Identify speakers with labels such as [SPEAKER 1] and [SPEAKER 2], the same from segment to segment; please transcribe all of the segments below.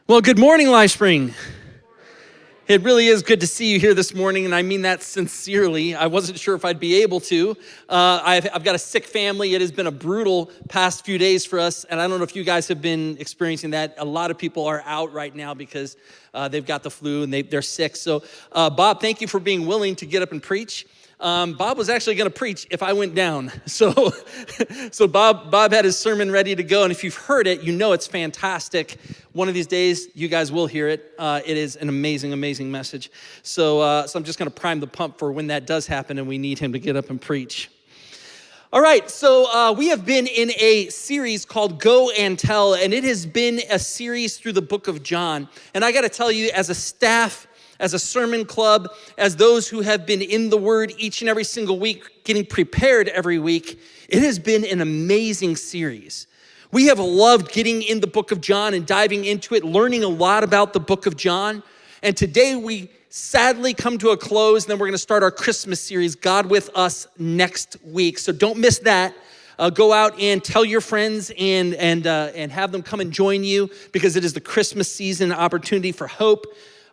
[SPEAKER 1] Well, good morning, Life Spring. It really is good to see you here this morning, and I mean that sincerely. I wasn't sure if I'd be able to. I've got a sick family. It has been a brutal past few days for us, and I don't know if you guys have been experiencing that. A lot of people are out right now because they've got the flu and they're sick. So, Bob, thank you for being willing to get up and preach. Bob was actually going to preach if I went down. So Bob had his sermon ready to go. And if you've heard it, you know it's fantastic. One of these days, you guys will hear it. It is an amazing, amazing message. So I'm just going to prime the pump for when that does happen and we need him to get up and preach. All right, so we have been in a series called Go and Tell, and it has been a series through the book of John. And I got to tell you, as a staff, as a sermon club, as those who have been in the Word each and every single week, getting prepared every week, it has been an amazing series. We have loved getting in the book of John and diving into it, learning a lot about the book of John. And today we sadly come to a close, and then we're going to start our Christmas series, God with Us, next week. So don't miss that. Go out and tell your friends and have them come and join you, because it is the Christmas season, opportunity for hope.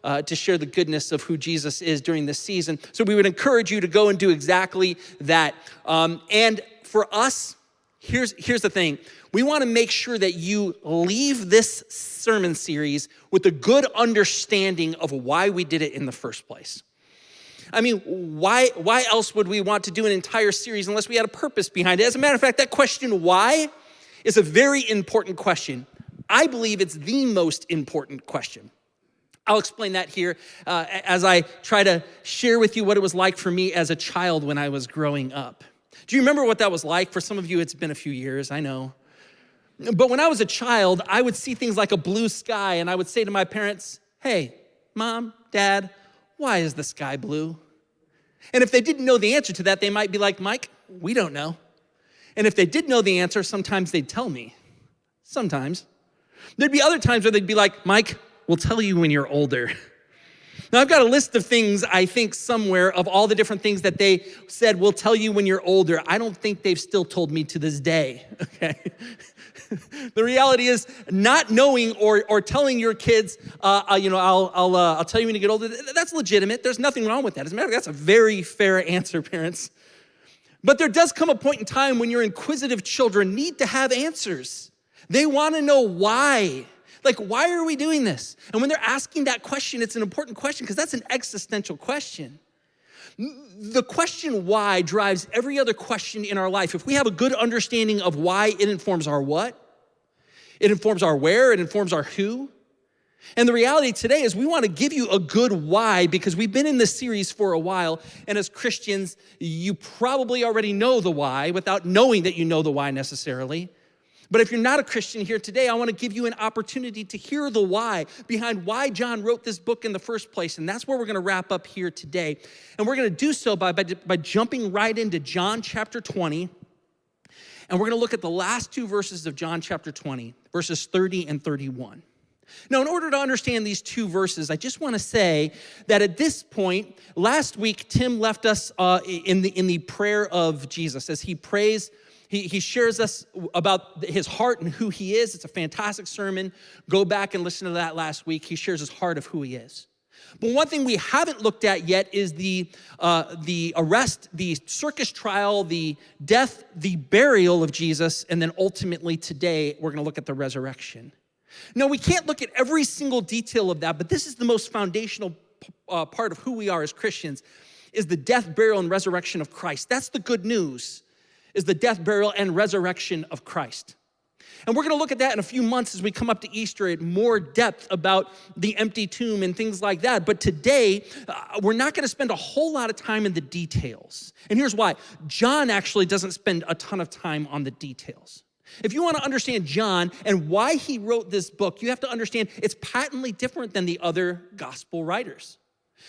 [SPEAKER 1] To share the goodness of who Jesus is during this season. So we would encourage you to go and do exactly that. And for us, here's the thing. We want to make sure that you leave this sermon series with a good understanding of why we did it in the first place. I mean, why else would we want to do an entire series unless we had a purpose behind it? As a matter of fact, that question, why, is a very important question. I believe it's the most important question. I'll explain that here as I try to share with you what it was like for me as a child when I was growing up. Do you remember what that was like? For some of you, it's been a few years, I know. But when I was a child, I would see things like a blue sky, and I would say to my parents, hey, Mom, Dad, why is the sky blue? And if they didn't know the answer to that, they might be like, Mike, we don't know. And if they did know the answer, sometimes they'd tell me. Sometimes. There'd be other times where they'd be like, Mike, we'll tell you when you're older. Now, I've got a list of things, I think, somewhere of all the different things that they said, we'll tell you when you're older. I don't think they've still told me to this day, okay? The reality is not knowing or telling your kids, I'll tell you when you get older, that's legitimate. There's nothing wrong with that. As a matter of fact, that's a very fair answer, parents. But there does come a point in time when your inquisitive children need to have answers. They want to know why. Like, why are we doing this? And when they're asking that question, it's an important question because that's an existential question. The question why drives every other question in our life. If we have a good understanding of why, it informs our what, it informs our where, it informs our who. And the reality today is we want to give you a good why because we've been in this series for a while. And as Christians, you probably already know the why without knowing that you know the why necessarily. But if you're not a Christian here today, I want to give you an opportunity to hear the why behind why John wrote this book in the first place. And that's where we're going to wrap up here today. And we're going to do so by jumping right into John chapter 20. And we're going to look at the last two verses of John chapter 20, verses 30 and 31. Now, in order to understand these two verses, I just want to say that at this point, last week, Tim left us in the prayer of Jesus as he prays. He shares us about his heart and who he is. It's a fantastic sermon. Go back and listen to that last week. He shares his heart of who he is. But one thing we haven't looked at yet is the arrest, the circus trial, the death, the burial of Jesus, and then ultimately today we're going to look at the resurrection. Now, we can't look at every single detail of that, but this is the most foundational part of who we are as Christians, is the death, burial, and resurrection of Christ. That's the good news. Is the death, burial, and resurrection of Christ. And we're going to look at that in a few months as we come up to Easter at more depth about the empty tomb and things like that. But today, we're not going to spend a whole lot of time in the details. And here's why. John actually doesn't spend a ton of time on the details. If you want to understand John and why he wrote this book, you have to understand it's patently different than the other gospel writers.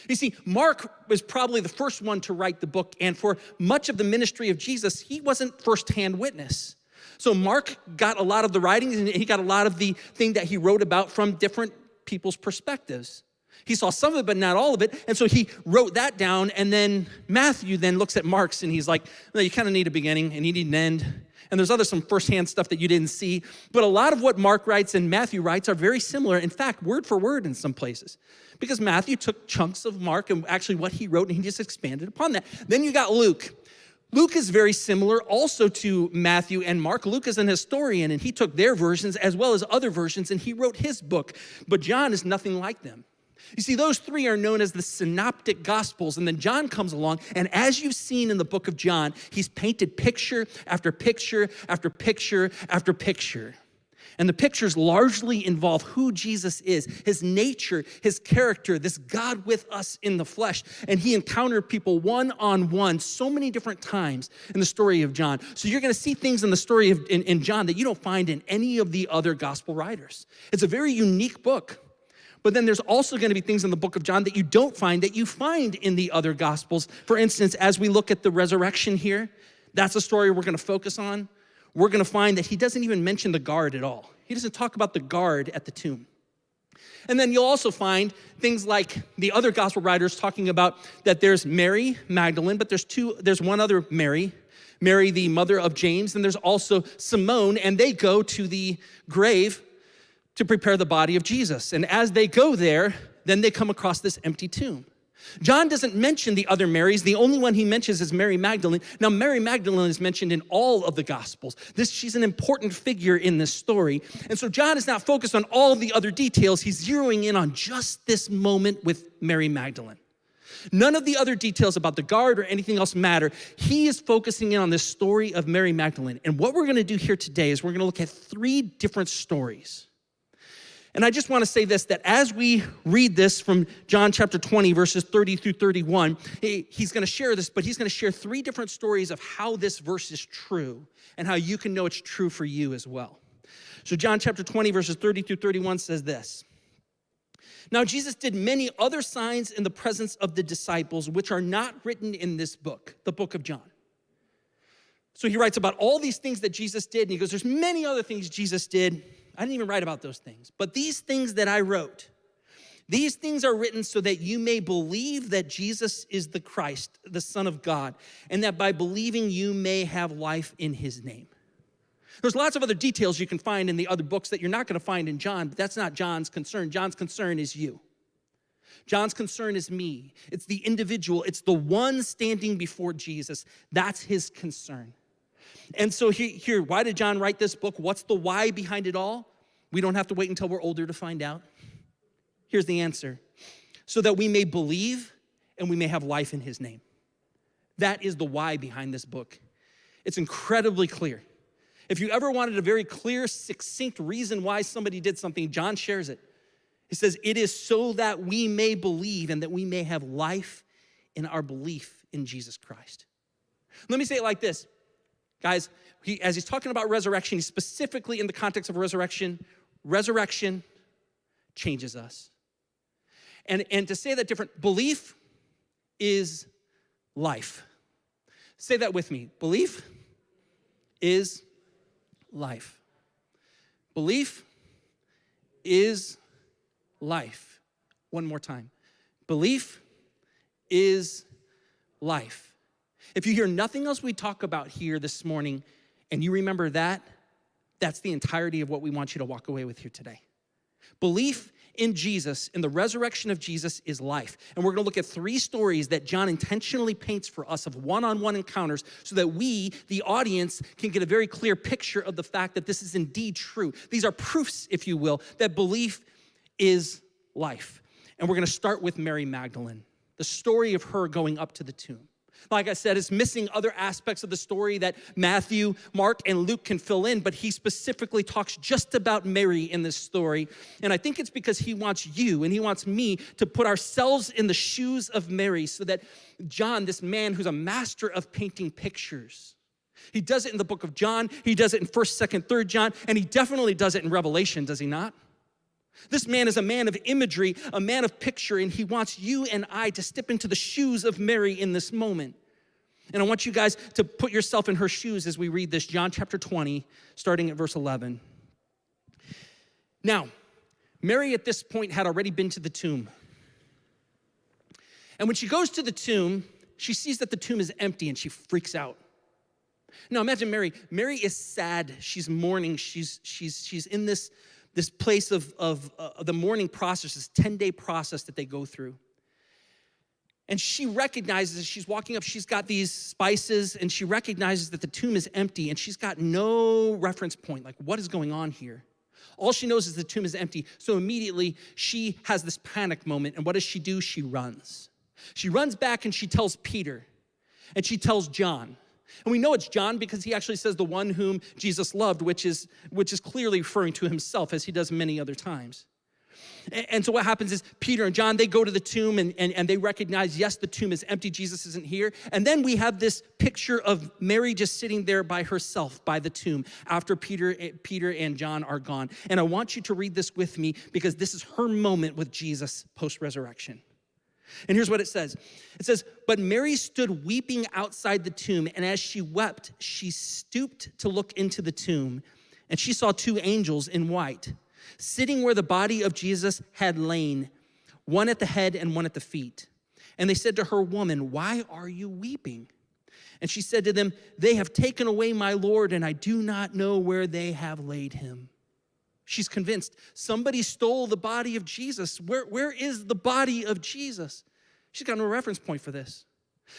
[SPEAKER 1] You see, Mark was probably the first one to write the book, and for much of the ministry of Jesus, he wasn't firsthand witness. So Mark got a lot of the writings, and he got a lot of the thing that he wrote about from different people's perspectives. He saw some of it, but not all of it, and so he wrote that down, and then Matthew then looks at Mark's, and he's like, no, you kind of need a beginning, and you need an end, And there's some firsthand stuff that you didn't see. But a lot of what Mark writes and Matthew writes are very similar. In fact, word for word in some places. Because Matthew took chunks of Mark and actually what he wrote, and he just expanded upon that. Then you got Luke. Luke is very similar also to Matthew and Mark. Luke is an historian, and he took their versions as well as other versions, and he wrote his book. But John is nothing like them. You see, those three are known as the synoptic gospels, and then John comes along, and as you've seen in the book of John, he's painted picture after picture after picture after picture. And the pictures largely involve who Jesus is, his nature, his character, this God with us in the flesh. And he encountered people one-on-one so many different times in the story of John. So you're gonna see things in the story of in John that you don't find in any of the other gospel writers. It's a very unique book. But then there's also gonna be things in the book of John that you don't find that you find in the other gospels. For instance, as we look at the resurrection here, that's a story we're gonna focus on. We're gonna find that he doesn't even mention the guard at all. He doesn't talk about the guard at the tomb. And then you'll also find things like the other gospel writers talking about that there's Mary Magdalene, but there's one other Mary, Mary the mother of James, and there's also Simone, and they go to the grave to prepare the body of Jesus. And as they go there, then they come across this empty tomb. John doesn't mention the other Marys. The only one he mentions is Mary Magdalene. Now, Mary Magdalene is mentioned in all of the Gospels. She's an important figure in this story. And so John is not focused on all the other details. He's zeroing in on just this moment with Mary Magdalene. None of the other details about the guard or anything else matter. He is focusing in on this story of Mary Magdalene. And what we're gonna do here today is we're gonna look at three different stories. And I just want to say this, that as we read this from John chapter 20, verses 30 through 31, he's going to share this, but he's going to share three different stories of how this verse is true and how you can know it's true for you as well. So John chapter 20, verses 30 through 31 says this. Now Jesus did many other signs in the presence of the disciples, which are not written in this book, the book of John. So he writes about all these things that Jesus did, and he goes, there's many other things Jesus did. I didn't even write about those things. But these things that I wrote, these things are written so that you may believe that Jesus is the Christ, the Son of God, and that by believing you may have life in his name. There's lots of other details you can find in the other books that you're not gonna find in John, but that's not John's concern. John's concern is you. John's concern is me. It's the individual. It's the one standing before Jesus. That's his concern. And so here, why did John write this book? What's the why behind it all? We don't have to wait until we're older to find out. Here's the answer. So that we may believe and we may have life in his name. That is the why behind this book. It's incredibly clear. If you ever wanted a very clear, succinct reason why somebody did something, John shares it. He says, it is so that we may believe and that we may have life in our belief in Jesus Christ. Let me say it like this. Guys, as he's talking about resurrection, he's specifically in the context of resurrection changes us. And to say that different, belief is life. Say that with me. Belief is life. Belief is life. One more time. Belief is life. If you hear nothing else we talk about here this morning, and you remember that, that's the entirety of what we want you to walk away with here today. Belief in Jesus, in the resurrection of Jesus, is life. And we're gonna look at three stories that John intentionally paints for us of one-on-one encounters so that we, the audience, can get a very clear picture of the fact that this is indeed true. These are proofs, if you will, that belief is life. And we're gonna start with Mary Magdalene, the story of her going up to the tomb. Like I said, it's missing other aspects of the story that Matthew, Mark, and Luke can fill in, but he specifically talks just about Mary in this story. And I think it's because he wants you and he wants me to put ourselves in the shoes of Mary so that John, this man who's a master of painting pictures, he does it in the book of John, he does it in 1st, 2nd, 3rd John, and he definitely does it in Revelation, does he not? This man is a man of imagery, a man of picture, and he wants you and I to step into the shoes of Mary in this moment. And I want you guys to put yourself in her shoes as we read this, John chapter 20, starting at verse 11. Now, Mary at this point had already been to the tomb. And when she goes to the tomb, she sees that the tomb is empty and she freaks out. Now imagine Mary. Mary is sad. She's mourning. She's in this place of the mourning process, this 10-day process that they go through. And she recognizes as she's walking up, she's got these spices, and she recognizes that the tomb is empty, and she's got no reference point. Like, what is going on here? All she knows is the tomb is empty. So immediately she has this panic moment. And what does she do? She runs. She runs back and she tells Peter and she tells John. And we know it's John because he actually says the one whom Jesus loved, which is clearly referring to himself as he does many other times. And so what happens is Peter and John, they go to the tomb and they recognize, yes, the tomb is empty. Jesus isn't here. And then we have this picture of Mary just sitting there by herself by the tomb after Peter and John are gone. And I want you to read this with me because this is her moment with Jesus post-resurrection. And here's what it says. It says, but Mary stood weeping outside the tomb. And as she wept, she stooped to look into the tomb. And she saw two angels in white, sitting where the body of Jesus had lain, one at the head and one at the feet. And they said to her, woman, why are you weeping? And she said to them, they have taken away my Lord, and I do not know where they have laid him. She's convinced somebody stole the body of Jesus. Where is the body of Jesus? She's got no reference point for this.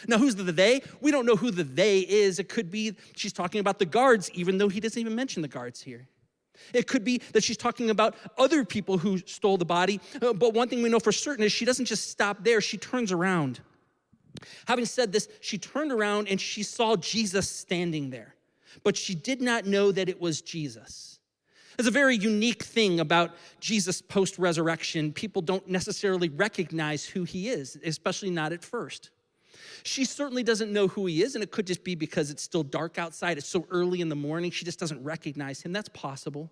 [SPEAKER 1] Now, who's the they? We don't know who the they is. It could be she's talking about the guards, even though he doesn't even mention the guards here. It could be that she's talking about other people who stole the body. But one thing we know for certain is she doesn't just stop there. She turns around. Having said this, she turned around and she saw Jesus standing there. But she did not know that it was Jesus. It's a very unique thing about Jesus post-resurrection. People don't necessarily recognize who he is, especially not at first. She certainly doesn't know who he is, and it could just be because it's still dark outside. It's so early in the morning, she just doesn't recognize him. That's possible.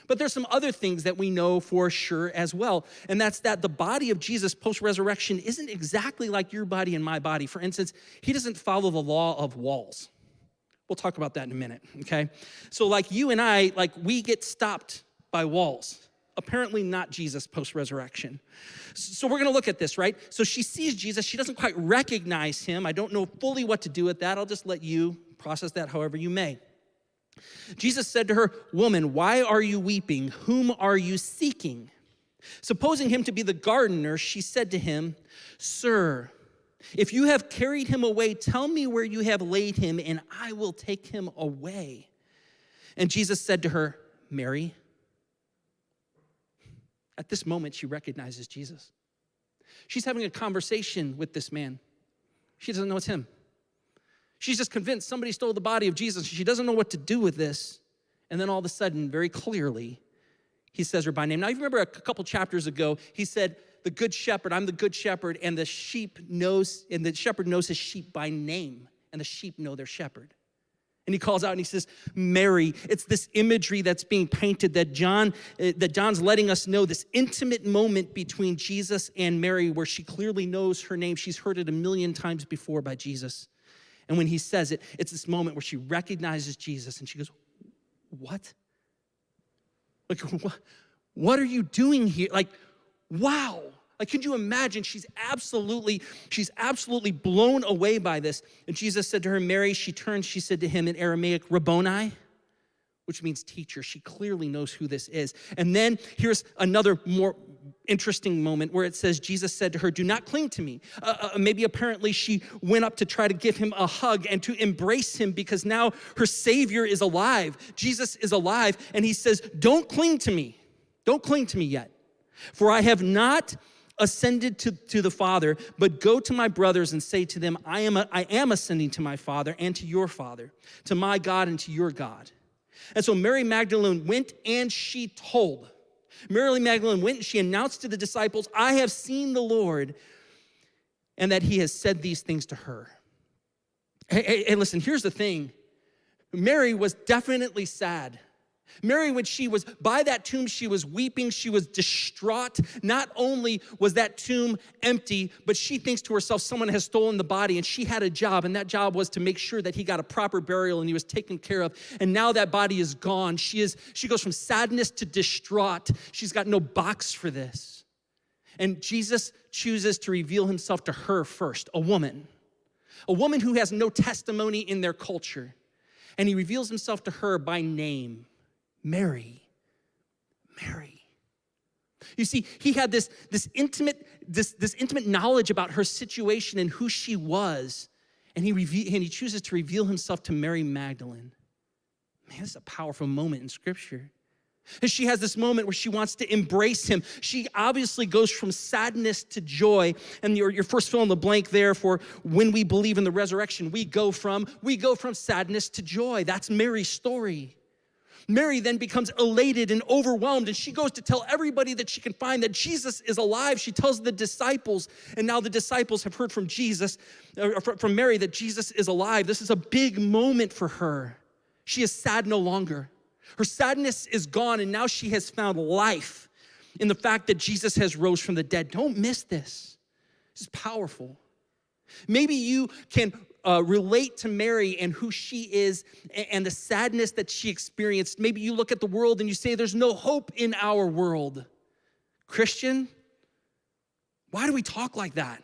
[SPEAKER 1] But there's some other things that we know for sure as well, and that's that the body of Jesus post-resurrection isn't exactly like your body and my body. For instance, he doesn't follow the law of walls. We'll talk about that in a minute, okay? So like you and I, like we get stopped by walls. Apparently not Jesus post-resurrection. So we're gonna look at this, right? So she sees Jesus, she doesn't quite recognize him. I don't know fully what to do with that. I'll just let you process that however you may. Jesus said to her, woman, why are you weeping? Whom are you seeking? Supposing him to be the gardener, she said to him, sir, if you have carried him away, tell me where you have laid him, and I will take him away. And Jesus said to her, Mary. At this moment, she recognizes Jesus. She's having a conversation with this man. She doesn't know it's him. She's just convinced somebody stole the body of Jesus. She doesn't know what to do with this. And then all of a sudden, very clearly, he says her by name. Now, you remember a couple chapters ago, he said, the good shepherd, I'm the good shepherd, and the shepherd knows his sheep by name, and the sheep know their shepherd. And he calls out and he says, Mary. It's this imagery that's being painted that John's letting us know, this intimate moment between Jesus and Mary where she clearly knows her name. She's heard it 1,000,000 times before by Jesus. And when he says it, it's this moment where she recognizes Jesus and she goes, what? Like, what are you doing here? Like, wow. Like, could you imagine? She's absolutely blown away by this. And Jesus said to her, Mary. She turned, she said to him in Aramaic, Rabboni, which means teacher. She clearly knows who this is. And then here's another more interesting moment where it says, Jesus said to her, do not cling to me. Maybe apparently she went up to try to give him a hug and to embrace him because now her Savior is alive. Jesus is alive. And he says, don't cling to me. Don't cling to me yet. For I have not ascended to the Father, but go to my brothers and say to them, I am ascending to my Father and to your Father, to my God and to your God. And so Mary Magdalene went and she told. Mary Magdalene went and she announced to the disciples, I have seen the Lord, and that he has said these things to her. Hey, listen, here's the thing. Mary was definitely sad. Mary, when she was by that tomb, she was weeping, she was distraught. Not only was that tomb empty, but she thinks to herself, someone has stolen the body, and she had a job, and that job was to make sure that he got a proper burial and he was taken care of. And now that body is gone. She goes from sadness to distraught. She's got no box for this. And Jesus chooses to reveal himself to her first, a woman who has no testimony in their culture. And he reveals himself to her by name, Mary. Mary. You see, he had this intimate knowledge about her situation and who she was, and he chooses to reveal himself to Mary Magdalene. Man, this is a powerful moment in Scripture. And she has this moment where she wants to embrace him. She obviously goes from sadness to joy. And your first fill in the blank there for when we believe in the resurrection, we go from sadness to joy. That's Mary's story. Mary then becomes elated and overwhelmed, and she goes to tell everybody that she can find that Jesus is alive. She tells the disciples, and now the disciples have heard from from Mary, that Jesus is alive. This is a big moment for her. She is sad no longer. Her sadness is gone, and now she has found life in the fact that Jesus has rose from the dead. Don't miss this. This is powerful. Maybe you can relate to Mary and who she is and the sadness that she experienced. Maybe you look at the world and you say, there's no hope in our world. Christian, why do we talk like that?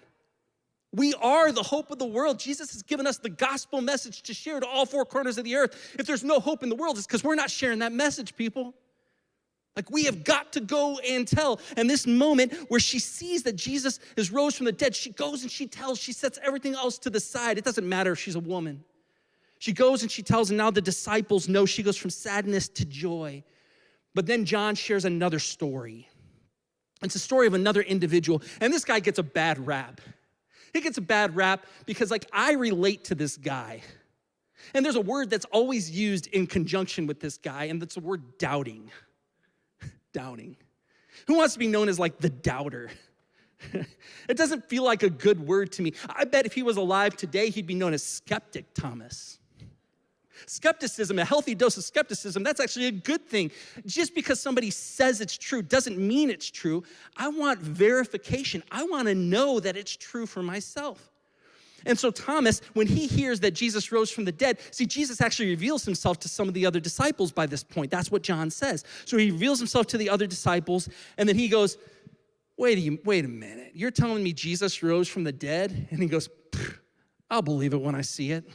[SPEAKER 1] We are the hope of the world. Jesus has given us the gospel message to share to all four corners of the earth. If there's no hope in the world, it's because we're not sharing that message, people. Like, we have got to go and tell. And this moment where she sees that Jesus is rose from the dead, she goes and she tells, she sets everything else to the side. It doesn't matter if she's a woman. She goes and she tells, and now the disciples know. She goes from sadness to joy. But then John shares another story. It's a story of another individual, and this guy gets a bad rap. He gets a bad rap because, I relate to this guy. And there's a word that's always used in conjunction with this guy, and that's the word doubting. Doubting. Who wants to be known as the doubter? It doesn't feel like a good word to me. I bet if he was alive today, he'd be known as Skeptic Thomas. Skepticism, a healthy dose of skepticism, that's actually a good thing. Just because somebody says it's true doesn't mean it's true. I want verification. I want to know that it's true for myself. And so Thomas, when he hears that Jesus rose from the dead, see, Jesus actually reveals himself to some of the other disciples by this point. That's what John says. So he reveals himself to the other disciples, and then he goes, wait a minute. You're telling me Jesus rose from the dead? And he goes, I'll believe it when I see it.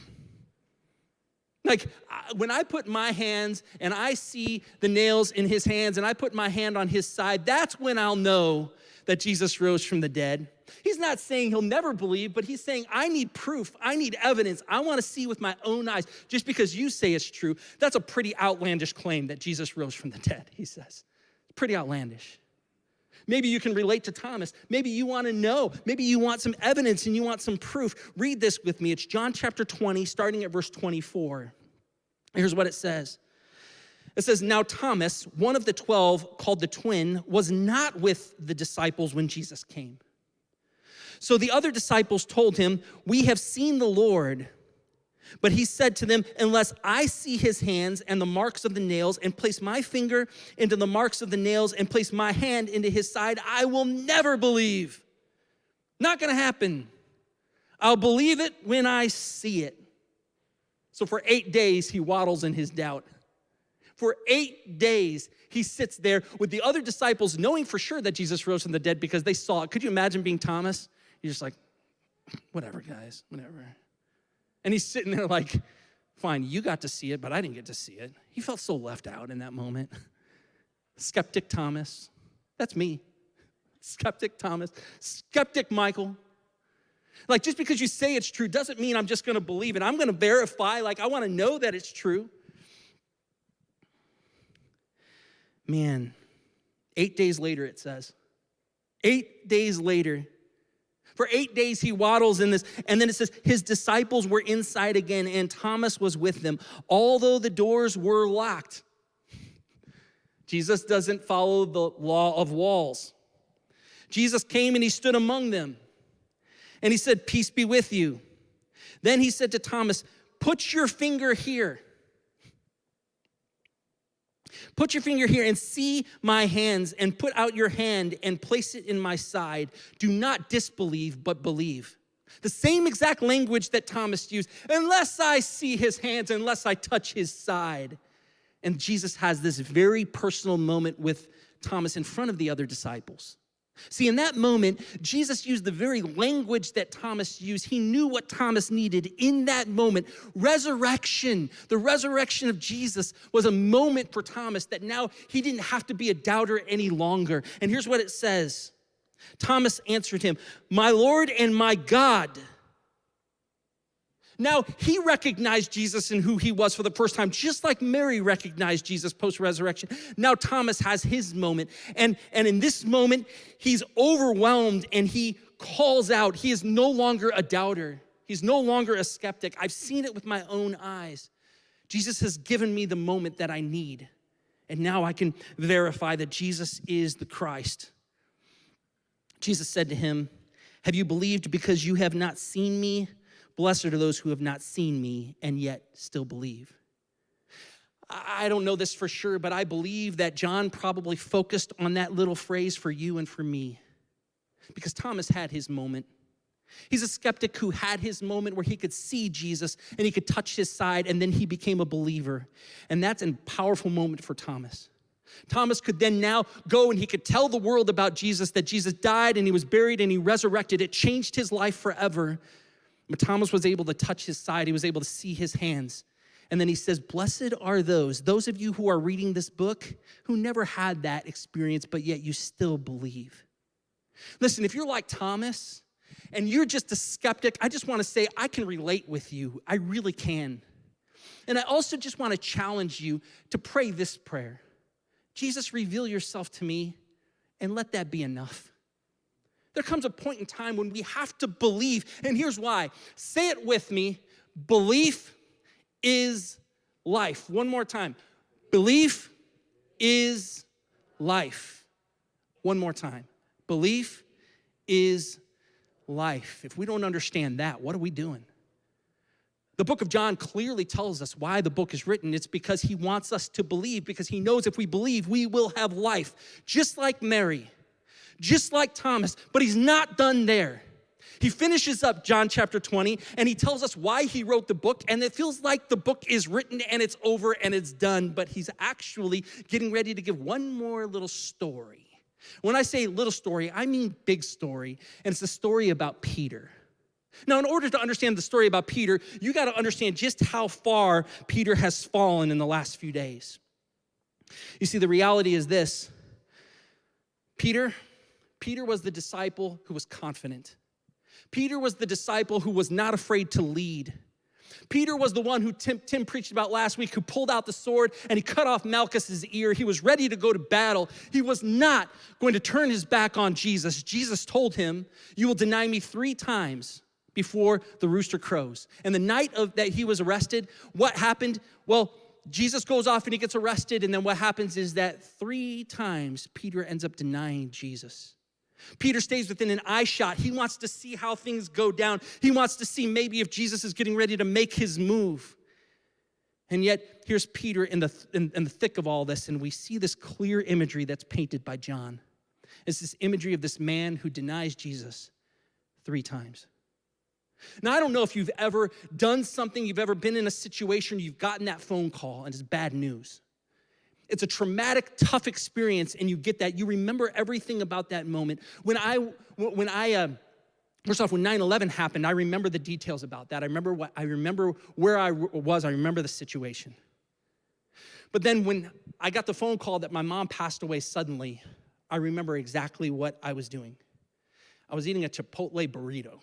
[SPEAKER 1] When I put my hands and I see the nails in his hands and I put my hand on his side, that's when I'll know that Jesus rose from the dead. He's not saying he'll never believe, but he's saying, I need proof. I need evidence. I want to see with my own eyes. Just because you say it's true, that's a pretty outlandish claim that Jesus rose from the dead, he says. Pretty outlandish. Maybe you can relate to Thomas. Maybe you want to know. Maybe you want some evidence and you want some proof. Read this with me. It's John chapter 20, starting at verse 24. Here's what it says. It says, now Thomas, one of the 12, called the twin, was not with the disciples when Jesus came. So the other disciples told him, we have seen the Lord. But he said to them, unless I see his hands and the marks of the nails, and place my finger into the marks of the nails, and place my hand into his side, I will never believe. Not gonna happen. I'll believe it when I see it. So for 8 days, he waddles in his doubt. For 8 days, he sits there with the other disciples, knowing for sure that Jesus rose from the dead because they saw it. Could you imagine being Thomas? You're just like, whatever, guys, whatever. And he's sitting there like, fine, you got to see it, but I didn't get to see it. He felt so left out in that moment. Skeptic Thomas, that's me. Skeptic Thomas, Skeptic Michael. Just because you say it's true doesn't mean I'm just gonna believe it. I'm gonna verify, I wanna know that it's true. Man, 8 days later, it says. 8 days later. For 8 days he waddles in this, and then it says his disciples were inside again, and Thomas was with them, although the doors were locked. Jesus doesn't follow the law of walls. Jesus came and he stood among them, and he said, peace be with you. Then he said to Thomas, put your finger here. Put your finger here and see my hands, and put out your hand and place it in my side. Do not disbelieve, but believe. The same exact language that Thomas used, unless I see his hands, unless I touch his side. And Jesus has this very personal moment with Thomas in front of the other disciples. See, in that moment, Jesus used the very language that Thomas used. He knew what Thomas needed in that moment. Resurrection, the resurrection of Jesus was a moment for Thomas that now he didn't have to be a doubter any longer. And here's what it says. Thomas answered him, "My Lord and my God." Now, he recognized Jesus and who he was for the first time, just like Mary recognized Jesus post-resurrection. Now Thomas has his moment, and in this moment, he's overwhelmed and he calls out. He is no longer a doubter. He's no longer a skeptic. I've seen it with my own eyes. Jesus has given me the moment that I need, and now I can verify that Jesus is the Christ. Jesus said to him, "Have you believed because you have not seen me? Blessed are those who have not seen me and yet still believe." I don't know this for sure, but I believe that John probably focused on that little phrase for you and for me because Thomas had his moment. He's a skeptic who had his moment where he could see Jesus and he could touch his side, and then he became a believer. And that's a powerful moment for Thomas. Thomas could then now go and he could tell the world about Jesus, that Jesus died and he was buried and he resurrected. It changed his life forever. But Thomas was able to touch his side. He was able to see his hands. And then he says, "Blessed are those of you who are reading this book who never had that experience, but yet you still believe." Listen, if you're like Thomas and you're just a skeptic, I just want to say I can relate with you. I really can. And I also just want to challenge you to pray this prayer. Jesus, reveal yourself to me and let that be enough. There comes a point in time when we have to believe, and here's why. Say it with me. Belief is life. One more time. Belief is life. One more time. Belief is life. If we don't understand that, what are we doing? The book of John clearly tells us why the book is written. It's because he wants us to believe, because he knows if we believe, we will have life. Just like Mary. Just like Thomas, but he's not done there. He finishes up John chapter 20, and he tells us why he wrote the book, and it feels like the book is written and it's over and it's done, but he's actually getting ready to give one more little story. When I say little story, I mean big story, and it's the story about Peter. Now, in order to understand the story about Peter, you got to understand just how far Peter has fallen in the last few days. You see, the reality is this. Peter was the disciple who was confident. Peter was the disciple who was not afraid to lead. Peter was the one who Tim preached about last week, who pulled out the sword and he cut off Malchus's ear. He was ready to go to battle. He was not going to turn his back on Jesus. Jesus told him, "You will deny me 3 times before the rooster crows." And the night that he was arrested, what happened? Well, Jesus goes off and he gets arrested, and then what happens is that 3 times Peter ends up denying Jesus. Peter stays within an eye shot. He wants to see how things go down. He wants to see maybe if Jesus is getting ready to make his move. And yet, here's Peter in the thick of all this, and we see this clear imagery that's painted by John. It's this imagery of this man who denies Jesus 3 times. Now, I don't know if you've ever done something, you've ever been in a situation, you've gotten that phone call, and it's bad news. It's a traumatic, tough experience, and you get that. You remember everything about that moment. When 9/11 happened, I remember the details about that. I remember where I was. I remember the situation. But then when I got the phone call that my mom passed away suddenly, I remember exactly what I was doing. I was eating a Chipotle burrito.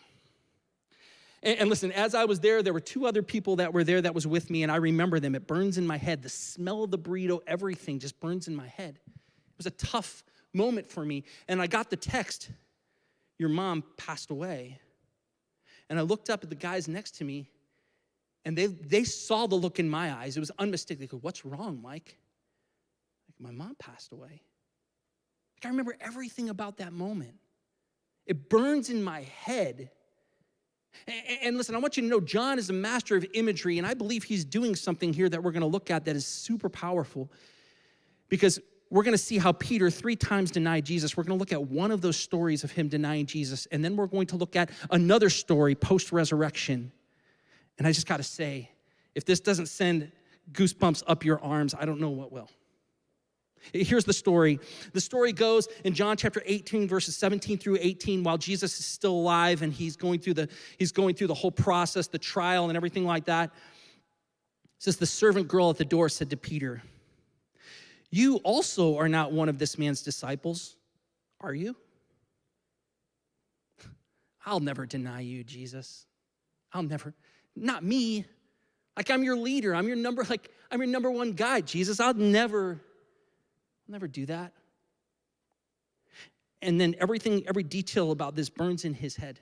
[SPEAKER 1] And listen, as I was there were 2 other people that were there that was with me, and I remember them. It burns in my head. The smell of the burrito, everything just burns in my head. It was a tough moment for me. And I got the text, "Your mom passed away." And I looked up at the guys next to me, and they saw the look in my eyes. It was unmistakable. They go, "What's wrong, Mike?" Like, "My mom passed away." Like, I remember everything about that moment. It burns in my head. And listen, I want you to know John is a master of imagery, and I believe he's doing something here that we're going to look at that is super powerful, because we're going to see how Peter 3 times denied Jesus. We're going to look at one of those stories of him denying Jesus, and then we're going to look at another story post-resurrection. And I just got to say, if this doesn't send goosebumps up your arms, I don't know what will. Here's the story. The story goes in John chapter 18, verses 17 through 18, while Jesus is still alive and he's going through the whole process, the trial and everything like that. It says, the servant girl at the door said to Peter, "You also are not one of this man's disciples, are you?" "I'll never deny you, Jesus. Not me. Like, I'm your leader. I'm your number one guy, Jesus. I'll never do that." And then every detail about this burns in his head.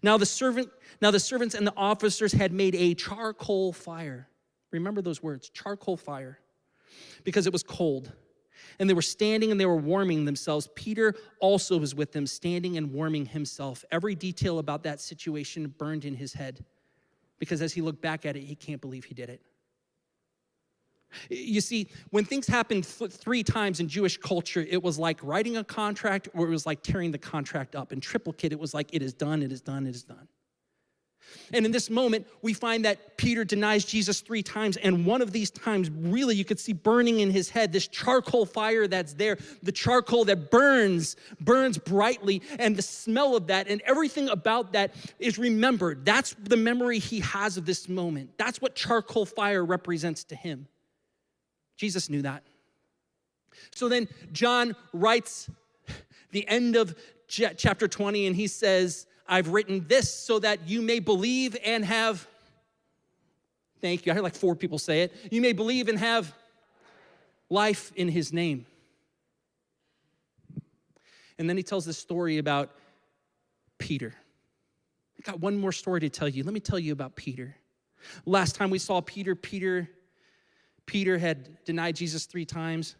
[SPEAKER 1] Now the servants and the officers had made a charcoal fire. Remember those words, charcoal fire, because it was cold. And they were standing and they were warming themselves. Peter also was with them, standing and warming himself. Every detail about that situation burned in his head, because as he looked back at it, he can't believe he did it. You see, when things happened 3 times in Jewish culture, it was like writing a contract, or it was like tearing the contract up. In triplicate, it was like, it is done, it is done, it is done. And in this moment, we find that Peter denies Jesus 3 times, and one of these times, really, you could see burning in his head, this charcoal fire that's there, the charcoal that burns brightly, and the smell of that, and everything about that is remembered. That's the memory he has of this moment. That's what charcoal fire represents to him. Jesus knew that. So then John writes the end of chapter 20, and he says, "I've written this so that you may believe and have," thank you, I heard like 4 people say it, "you may believe and have life in his name." And then he tells this story about Peter. I got one more story to tell you. Let me tell you about Peter. Last time we saw Peter had denied Jesus 3 times.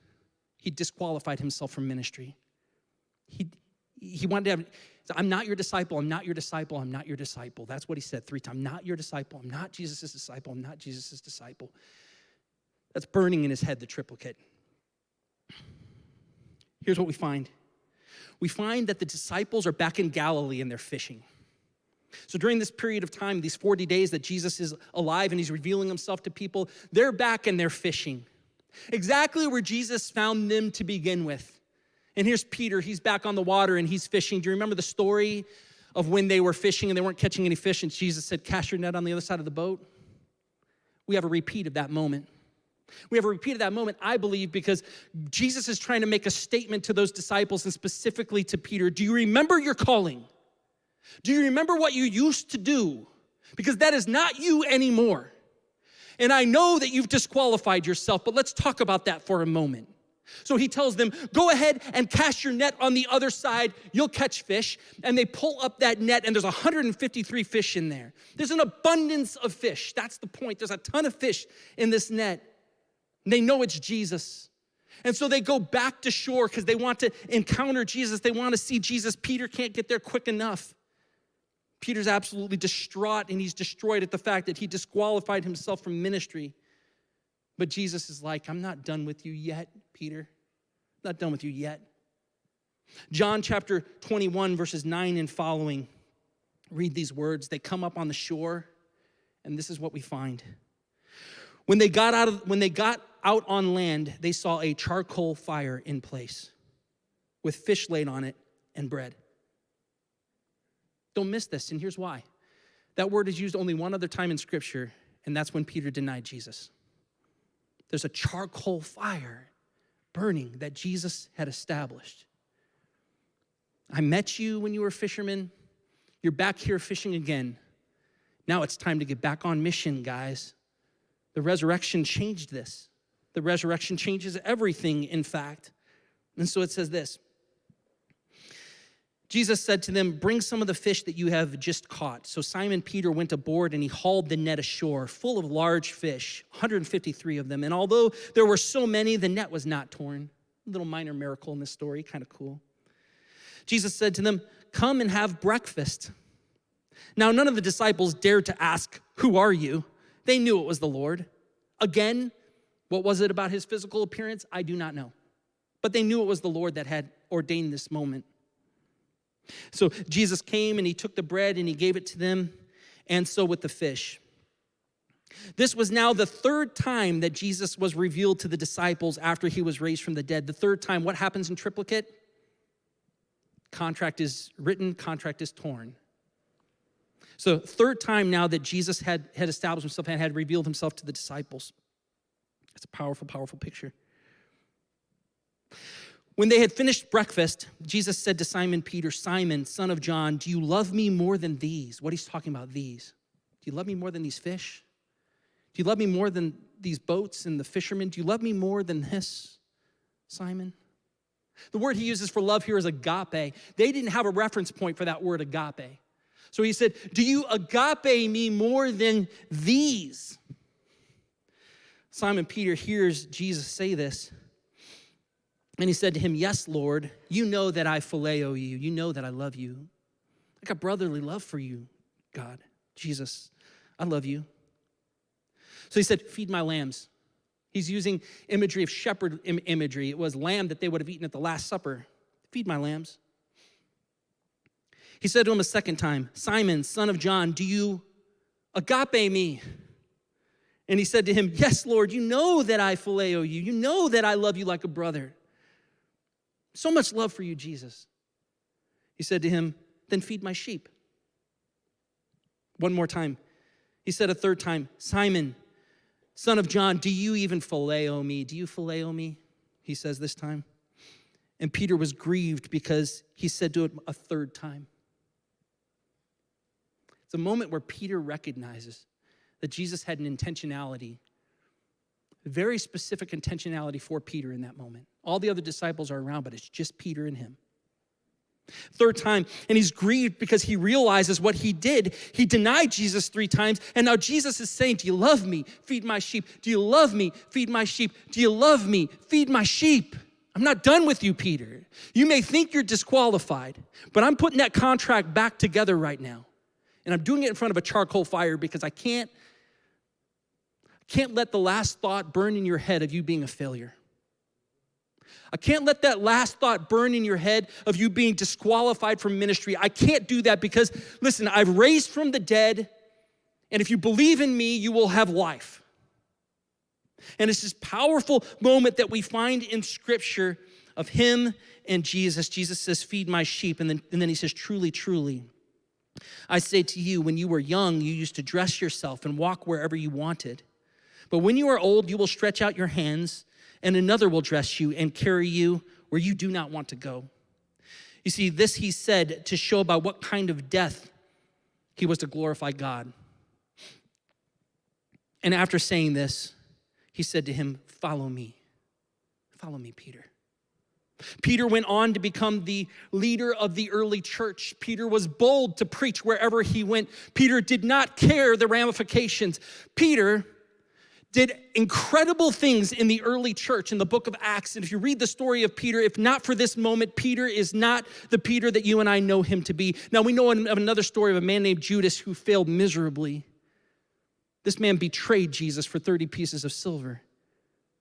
[SPEAKER 1] He disqualified himself from ministry. He wanted to have, "I'm not your disciple, I'm not your disciple, I'm not your disciple." That's what he said 3 times. "I'm not your disciple, I'm not Jesus' disciple, I'm not Jesus' disciple." That's burning in his head, the triplicate. Here's what we find. We find that the disciples are back in Galilee and they're fishing. So during this period of time, these 40 days that Jesus is alive and he's revealing himself to people, they're back and they're fishing. Exactly where Jesus found them to begin with. And here's Peter, he's back on the water and he's fishing. Do you remember the story of when they were fishing and they weren't catching any fish and Jesus said, "Cast your net on the other side of the boat"? We have a repeat of that moment. We have a repeat of that moment, I believe, because Jesus is trying to make a statement to those disciples and specifically to Peter. Do you remember your calling? Do you remember what you used to do? Because that is not you anymore. And I know that you've disqualified yourself, but let's talk about that for a moment. So he tells them, "Go ahead and cast your net on the other side. You'll catch fish." And they pull up that net, and there's 153 fish in there. There's an abundance of fish. That's the point. There's a ton of fish in this net. And they know it's Jesus. And so they go back to shore because they want to encounter Jesus. They want to see Jesus. Peter can't get there quick enough. Peter's absolutely distraught, and he's destroyed at the fact that he disqualified himself from ministry. But Jesus is like, "I'm not done with you yet, Peter. Not done with you yet." John chapter 21, verses 9 and following, read these words. They come up on the shore, and this is what we find. When they got out on land, they saw a charcoal fire in place with fish laid on it and bread. Don't miss this, and here's why. That word is used only one other time in Scripture, and that's when Peter denied Jesus. There's a charcoal fire burning that Jesus had established. I met you when you were fishermen. You're back here fishing again. Now it's time to get back on mission, guys. The resurrection changed this. The resurrection changes everything, in fact. And so it says this. Jesus said to them, "Bring some of the fish that you have just caught." So Simon Peter went aboard and he hauled the net ashore, full of large fish, 153 of them. And although there were so many, the net was not torn. A little minor miracle in this story, kind of cool. Jesus said to them, "Come and have breakfast." Now, none of the disciples dared to ask, "Who are you?" They knew it was the Lord. Again, what was it about his physical appearance? I do not know. But they knew it was the Lord that had ordained this moment. So Jesus came and he took the bread and he gave it to them, and so with the fish. This was now the third time that Jesus was revealed to the disciples after he was raised from the dead. The third time, what happens in triplicate? Contract is written, contract is torn. So third time now that Jesus had established himself and had revealed himself to the disciples. It's a powerful, powerful picture. When they had finished breakfast, Jesus said to Simon Peter, "Simon, son of John, do you love me more than these?" What he's talking about, these. Do you love me more than these fish? Do you love me more than these boats and the fishermen? Do you love me more than this, Simon? The word he uses for love here is agape. They didn't have a reference point for that word agape. So he said, do you agape me more than these? Simon Peter hears Jesus say this, and he said to him, "Yes, Lord, you know that I phileo you. You know that I love you. I got brotherly love for you, God. Jesus, I love you." So he said, "Feed my lambs." He's using imagery of shepherd imagery. It was lamb that they would have eaten at the Last Supper. "Feed my lambs." He said to him a second time, "Simon, son of John, do you agape me?" And he said to him, "Yes, Lord, you know that I phileo you. You know that I love you like a brother. So much love for you, Jesus." He said to him, "Then feed my sheep." One more time. He said a third time, "Simon, son of John, do you even phileo me? Do you phileo me?" He says this time. And Peter was grieved because he said to him a third time. It's a moment where Peter recognizes that Jesus had an intentionality, a very specific intentionality for Peter in that moment. All the other disciples are around, but it's just Peter and him. Third time, and he's grieved because he realizes what he did. He denied Jesus 3 times, and now Jesus is saying, "Do you love me? Feed my sheep. Do you love me? Feed my sheep. Do you love me? Feed my sheep." I'm not done with you, Peter. You may think you're disqualified, but I'm putting that contract back together right now. And I'm doing it in front of a charcoal fire because I can't let the last thought burn in your head of you being a failure. I can't let that last thought burn in your head of you being disqualified from ministry. I can't do that because, listen, I've raised from the dead, and if you believe in me, you will have life. And it's this powerful moment that we find in Scripture of him and Jesus. Jesus says, "Feed my sheep," and then he says, "Truly, truly, I say to you, when you were young, you used to dress yourself and walk wherever you wanted. But when you are old, you will stretch out your hands, and another will dress you and carry you where you do not want to go." You see, this he said to show by what kind of death he was to glorify God. And after saying this, he said to him, "Follow me. Follow me, Peter." Peter went on to become the leader of the early church. Peter was bold to preach wherever he went. Peter did not care the ramifications. Peter did incredible things in the early church in the book of Acts. And if you read the story of Peter, if not for this moment, Peter is not the Peter that you and I know him to be. Now, we know of another story of a man named Judas who failed miserably. This man betrayed Jesus for 30 pieces of silver.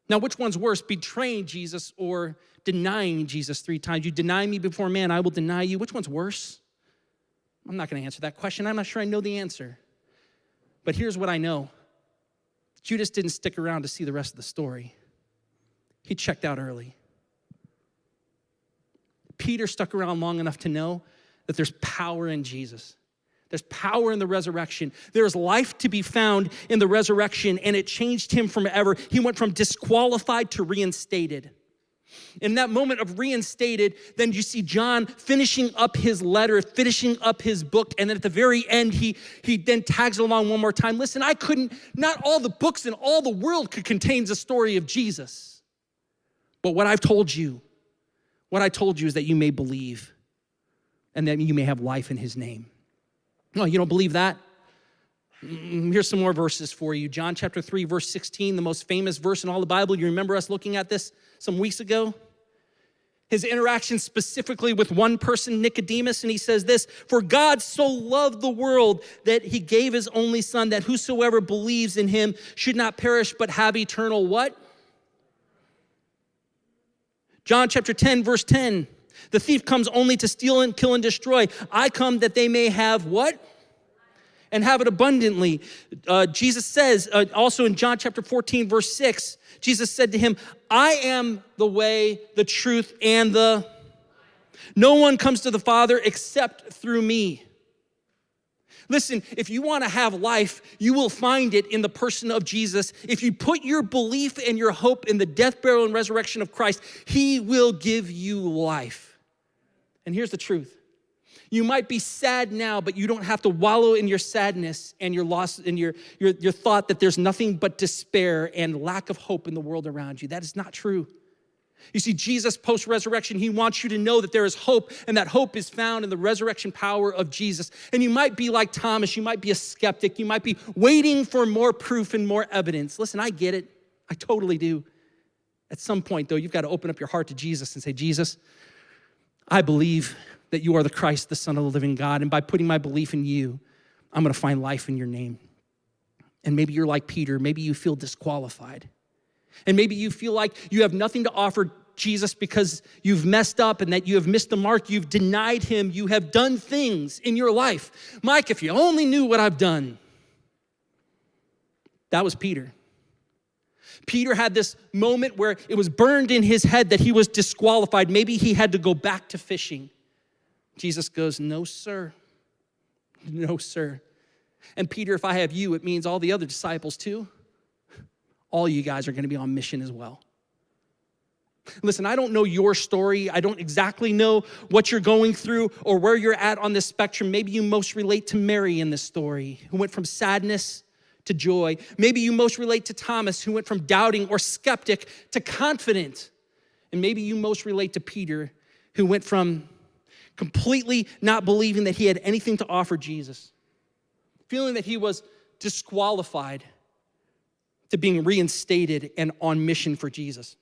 [SPEAKER 1] Now, which one's worse, betraying Jesus or denying Jesus 3 times? You deny me before man, I will deny you. Which one's worse? I'm not going to answer that question. I'm not sure I know the answer. But here's what I know. Judas didn't stick around to see the rest of the story. He checked out early. Peter stuck around long enough to know that there's power in Jesus. There's power in the resurrection. There's life to be found in the resurrection, and it changed him forever. He went from disqualified to reinstated. In that moment of reinstated, then you see John finishing up his letter, finishing up his book, and then at the very end, he then tags it along one more time. Listen, not all the books in all the world could contain the story of Jesus. But what I told you is that you may believe and that you may have life in his name. No, you don't believe that? Here's some more verses for you. John chapter 3, verse 16, the most famous verse in all the Bible. You remember us looking at this some weeks ago? His interaction specifically with one person, Nicodemus, and he says this, "For God so loved the world that he gave his only son, that whosoever believes in him should not perish but have eternal" what? John chapter 10, verse 10, "The thief comes only to steal and kill and destroy. I come that they may have" what? and have it abundantly. Jesus says, also in John chapter 14, verse 6, Jesus said to him, I am the way, the truth, and no one comes to the Father except through me. Listen, if you want to have life, you will find it in the person of Jesus. If you put your belief and your hope in the death, burial, and resurrection of Christ, he will give you life. And here's the truth. You might be sad now, but you don't have to wallow in your sadness and your loss and your thought that there's nothing but despair and lack of hope in the world around you. That is not true. You see, Jesus, post-resurrection, he wants you to know that there is hope, and that hope is found in the resurrection power of Jesus. And you might be like Thomas, you might be a skeptic, you might be waiting for more proof and more evidence. Listen, I get it. I totally do. At some point, though, you've got to open up your heart to Jesus and say, Jesus, I believe that you are the Christ, the Son of the living God, and by putting my belief in you, I'm gonna find life in your name. And maybe you're like Peter, maybe you feel disqualified. And maybe you feel like you have nothing to offer Jesus because you've messed up and that you have missed the mark, you've denied him, you have done things in your life. Mike, if you only knew what I've done. That was Peter. Peter had this moment where it was burned in his head that he was disqualified. Maybe he had to go back to fishing. Jesus goes, no, sir. No, sir. And Peter, if I have you, it means all the other disciples too. All you guys are going to be on mission as well. Listen, I don't know your story. I don't exactly know what you're going through or where you're at on this spectrum. Maybe you most relate to Mary in this story, who went from sadness to joy. Maybe you most relate to Thomas, who went from doubting or skeptic to confident. And maybe you most relate to Peter, who went from completely not believing that he had anything to offer Jesus, feeling that he was disqualified, to being reinstated and on mission for Jesus.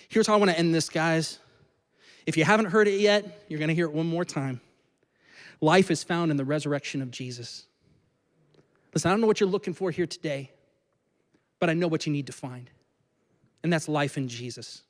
[SPEAKER 1] Here's how I want to end this, guys. If you haven't heard it yet, you're going to hear it one more time. Life is found in the resurrection of Jesus. Listen, I don't know what you're looking for here today, but I know what you need to find, and that's life in Jesus.